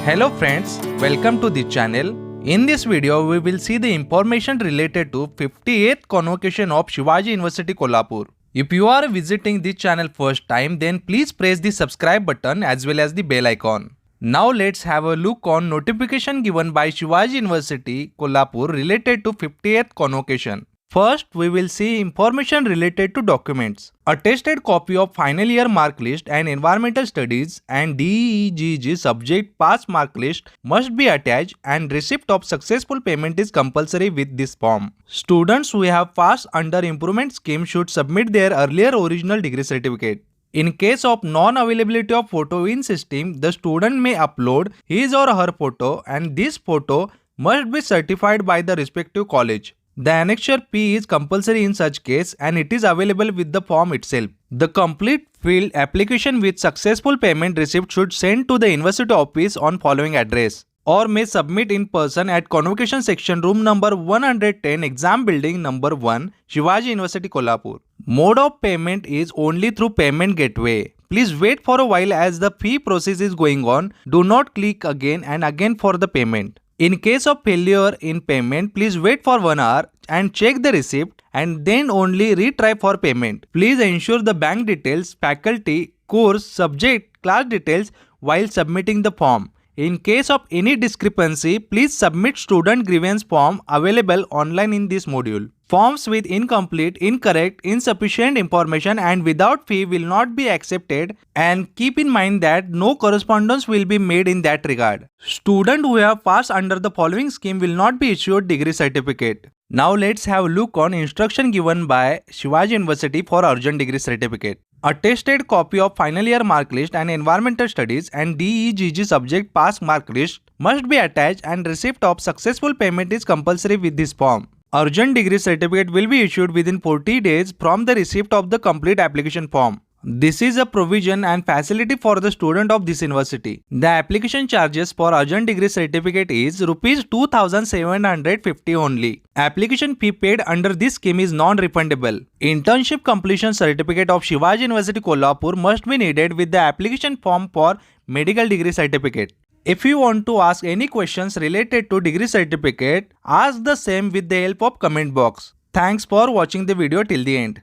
Hello friends, welcome to the channel. In this video, we will see the information related to 58th convocation of Shivaji University Kolhapur. If you are visiting this channel first time, then please press the subscribe button as well as the bell icon. Now let's have a look on notification given by Shivaji University Kolhapur related to 58th convocation. First, we will see information related to documents. Attested copy of final year mark list and environmental studies and DEGG subject pass mark list must be attached, and receipt of successful payment is compulsory with this form. Students who have passed under improvement scheme should submit their earlier original degree certificate. In case of non-availability of photo in system, the student may upload his or her photo, and this photo must be certified by the respective college. The annexure P is compulsory in such case, and it is available with the form itself. The complete field application with successful payment receipt should send to the university office on following address, or may submit in person at convocation section room number 110, exam building number 1, Shivaji University Kolhapur. Mode of payment is only through payment gateway. Please wait for a while as the fee process is going on. Do not click again and again for the payment. In case of failure in payment, please wait for 1 hour and check the receipt and then only retry for payment. Please ensure the bank details, faculty, course, subject, class details while submitting the form. In case of any discrepancy, please submit student grievance form available online in this module. Forms with incomplete, incorrect, insufficient information and without fee will not be accepted, and keep in mind that no correspondence will be made in that regard. Students who have passed under the following scheme will not be issued degree certificate. Now let's have a look on instruction given by Shivaji University for urgent degree certificate. Attested copy of final year mark list and environmental studies and DEGG subject pass mark list must be attached, and receipt of successful payment is compulsory with this form. Urgent degree certificate will be issued within 40 days from the receipt of the complete application form. This is a provision and facility for the student of this university. The application charges for urgent degree certificate is Rs 2750 only. Application fee paid under this scheme is non-refundable. Internship completion certificate of Shivaji University Kolhapur must be needed with the application form for medical degree certificate. If you want to ask any questions related to degree certificate, ask the same with the help of comment box. Thanks for watching the video till the end.